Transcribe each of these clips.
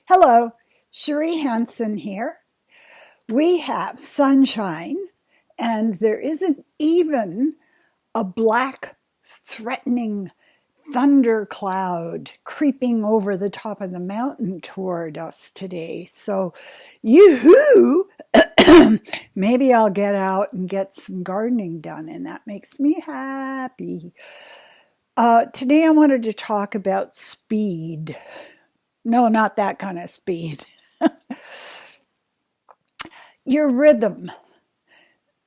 Hello, CherieHanson here. We have sunshine, and there isn't even a black, threatening thunder cloud creeping over the top of the mountain toward us today. So, yoo-hoo! Maybe I'll get out and get some gardening done, and that makes me happy. Today I wanted to talk about speed. No, not that kind of speed. Your rhythm.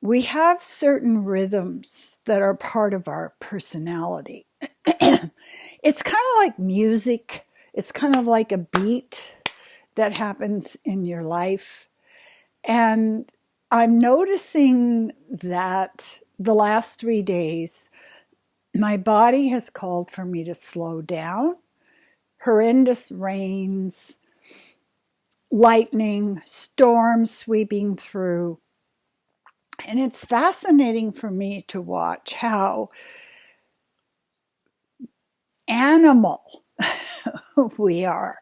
We have certain rhythms that are part of our personality. It's kind of like music. It's kind of like a beat that happens in your life. And I'm noticing that the last 3 days, my body has called for me to slow down. Horrendous rains, lightning, storms sweeping through. And it's fascinating for me to watch how animal we are.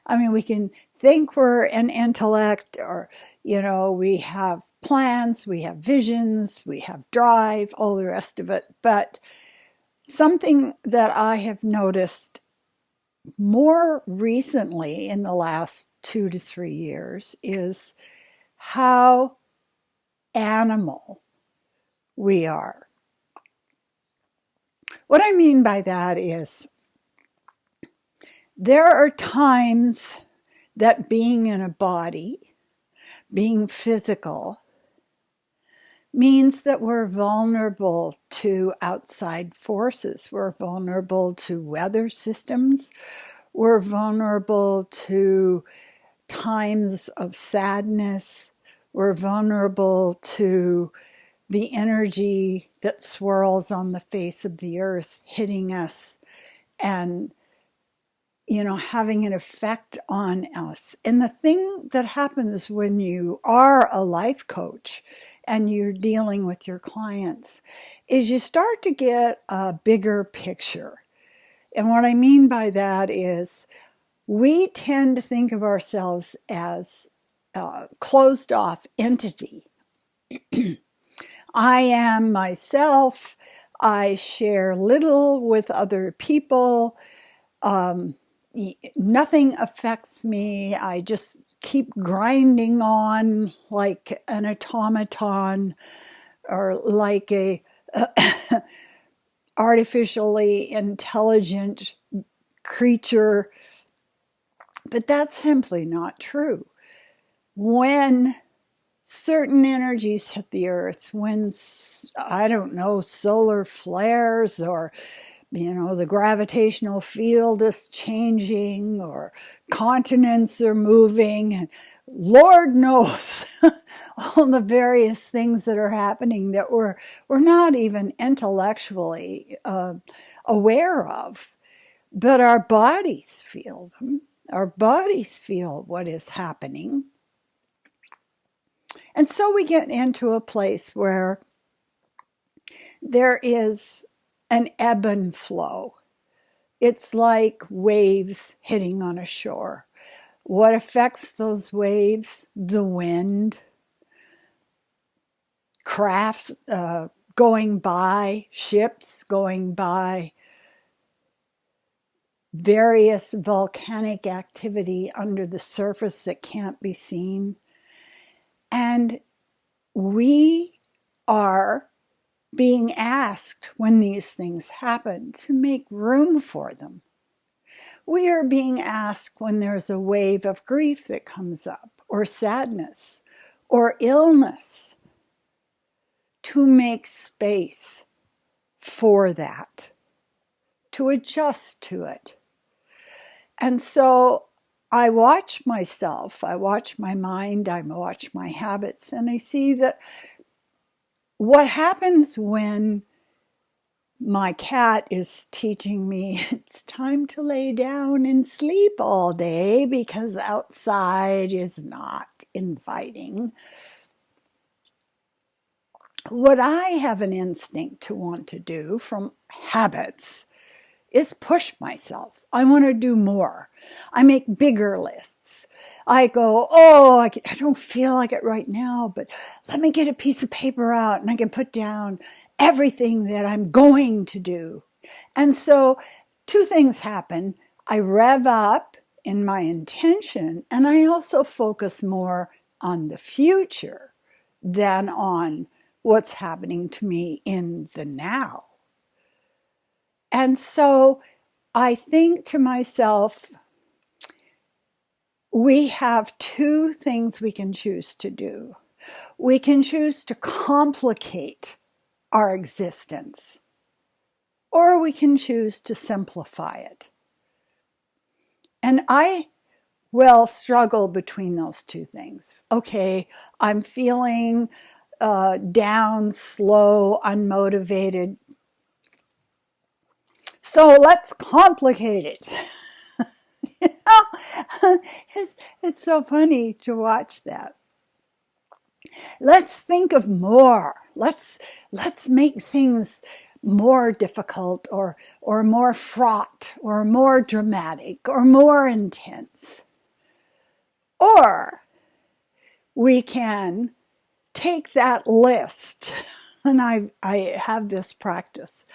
I mean, we can think we're an intellect, or, we have plans, we have visions, we have drive, all the rest of it. But something that I have noticed more recently in the last 2 to 3 years is how animal we are. What I mean by that is there are times that being in a body, being physical, means that we're vulnerable to outside forces. We're vulnerable to weather systems. We're vulnerable to times of sadness. We're vulnerable to the energy that swirls on the face of the earth, hitting us and, having an effect on us. And the thing that happens when you are a life coach and you're dealing with your clients is you start to get a bigger picture. And what I mean by that is we tend to think of ourselves as a closed off entity. I am myself. I share little with other people. Nothing affects me. I just keep grinding on like an automaton or like a artificially intelligent creature. But that's simply not true. When certain energies hit the earth, when, solar flares, or, the gravitational field is changing, or continents are moving, and Lord knows all the various things that are happening that we're not even intellectually aware of. But our bodies feel them. Our bodies feel what is happening. And so we get into a place where there is an ebb and flow. It's like waves hitting on a shore. What affects those waves? The wind, crafts going by, ships going by, various volcanic activity under the surface that can't be seen. And we are being asked when these things happen to make room for them. We are being asked when there's a wave of grief that comes up, or sadness, or illness, to make space for that, to adjust to it. And so I watch myself, I watch my mind, I watch my habits, and I see that what happens when my cat is teaching me it's time to lay down and sleep all day because outside is not inviting. What I have an instinct to want to do from habits is push myself. I want to do more. I make bigger lists. I go, oh, I don't feel like it right now, but let me get a piece of paper out and I can put down everything that I'm going to do. And so two things happen. I rev up in my intention, and I also focus more on the future than on what's happening to me in the now. And so I think to myself, we have two things we can choose to do. We can choose to complicate our existence, or we can choose to simplify it. And I will struggle between those two things. Okay, I'm feeling down, slow, unmotivated. So let's complicate it. It's so funny to watch that. Let's think of more. Let's make things more difficult or more fraught or more dramatic or more intense. Or we can take that list, and I have this practice.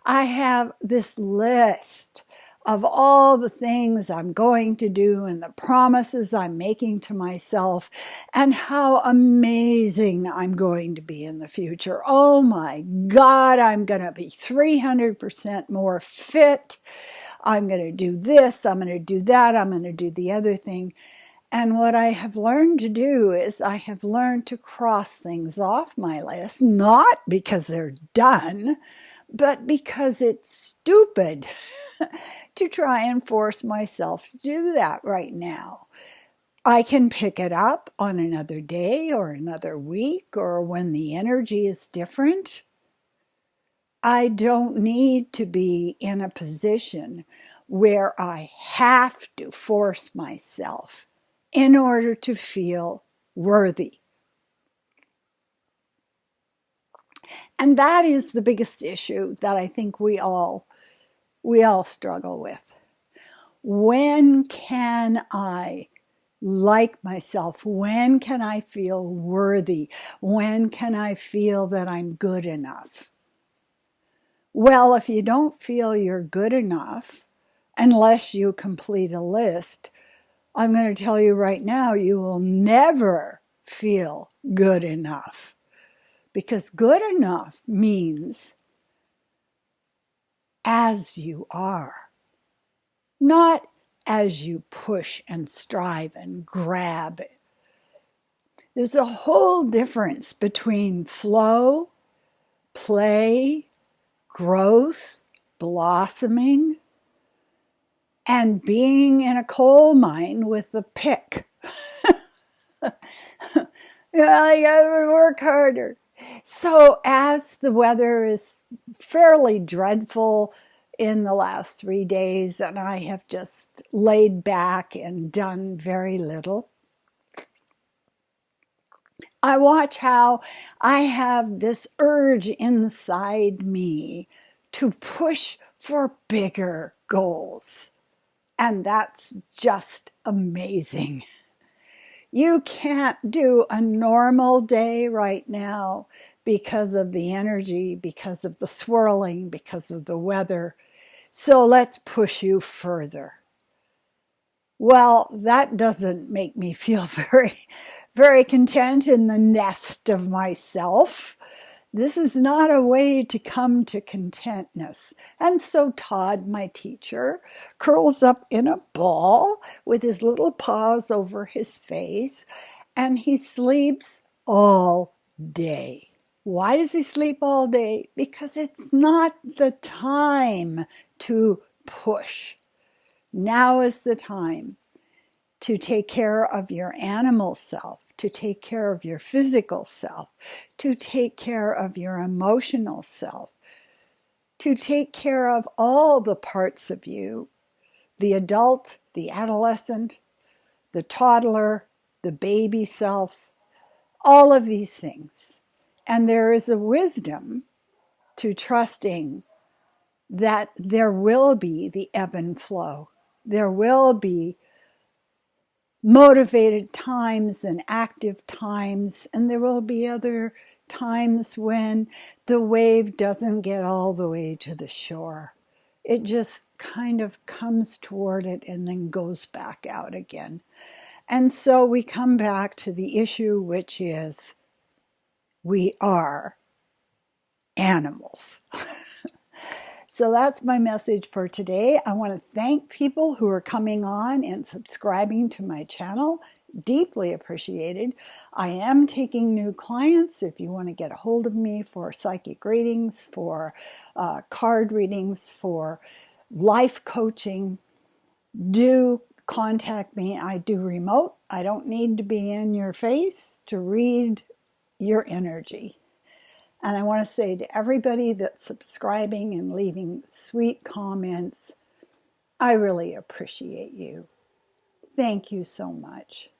I have this list of all the things I'm going to do and the promises I'm making to myself and how amazing I'm going to be in the future. Oh my God, I'm going to be 300% more fit. I'm going to do this, I'm going to do that, I'm going to do the other thing. And what I have learned to do is I have learned to cross things off my list, not because they're done, but because it's stupid to try and force myself to do that right now. I can pick it up on another day or another week or when the energy is different. I don't need to be in a position where I have to force myself in order to feel worthy. And that is the biggest issue that I think we all struggle with. When can I like myself? When can I feel worthy? When can I feel that I'm good enough? Well, if you don't feel you're good enough, unless you complete a list, I'm going to tell you right now, you will never feel good enough. Because good enough means as you are, not as you push and strive and grab. There's a whole difference between flow, play, growth, blossoming, and being in a coal mine with a pick. Yeah, you gotta work harder. So as the weather is fairly dreadful in the last 3 days, and I have just laid back and done very little, I watch how I have this urge inside me to push for bigger goals. And that's just amazing. You can't do a normal day right now because of the energy, because of the swirling, because of the weather. So let's push you further. Well, that doesn't make me feel very content in the nest of myself. This is not a way to come to contentness. And so Todd, my teacher, curls up in a ball with his little paws over his face, and he sleeps all day. Why does he sleep all day? Because it's not the time to push. Now is the time to take care of your animal self, to take care of your physical self, to take care of your emotional self, to take care of all the parts of you, the adult, the adolescent, the toddler, the baby self, all of these things. And there is a wisdom to trusting that there will be the ebb and flow. There will be motivated times and active times, and there will be other times when the wave doesn't get all the way to the shore. It just kind of comes toward it and then goes back out again. And so we come back to the issue, which is we are animals. So that's my message for today. I want to thank people who are coming on and subscribing to my channel. Deeply appreciated. I am taking new clients. If you want to get a hold of me for psychic readings, for card readings, for life coaching, do contact me. I do remote. I don't need to be in your face to read your energy. And I want to say to everybody that's subscribing and leaving sweet comments, I really appreciate you. Thank you so much.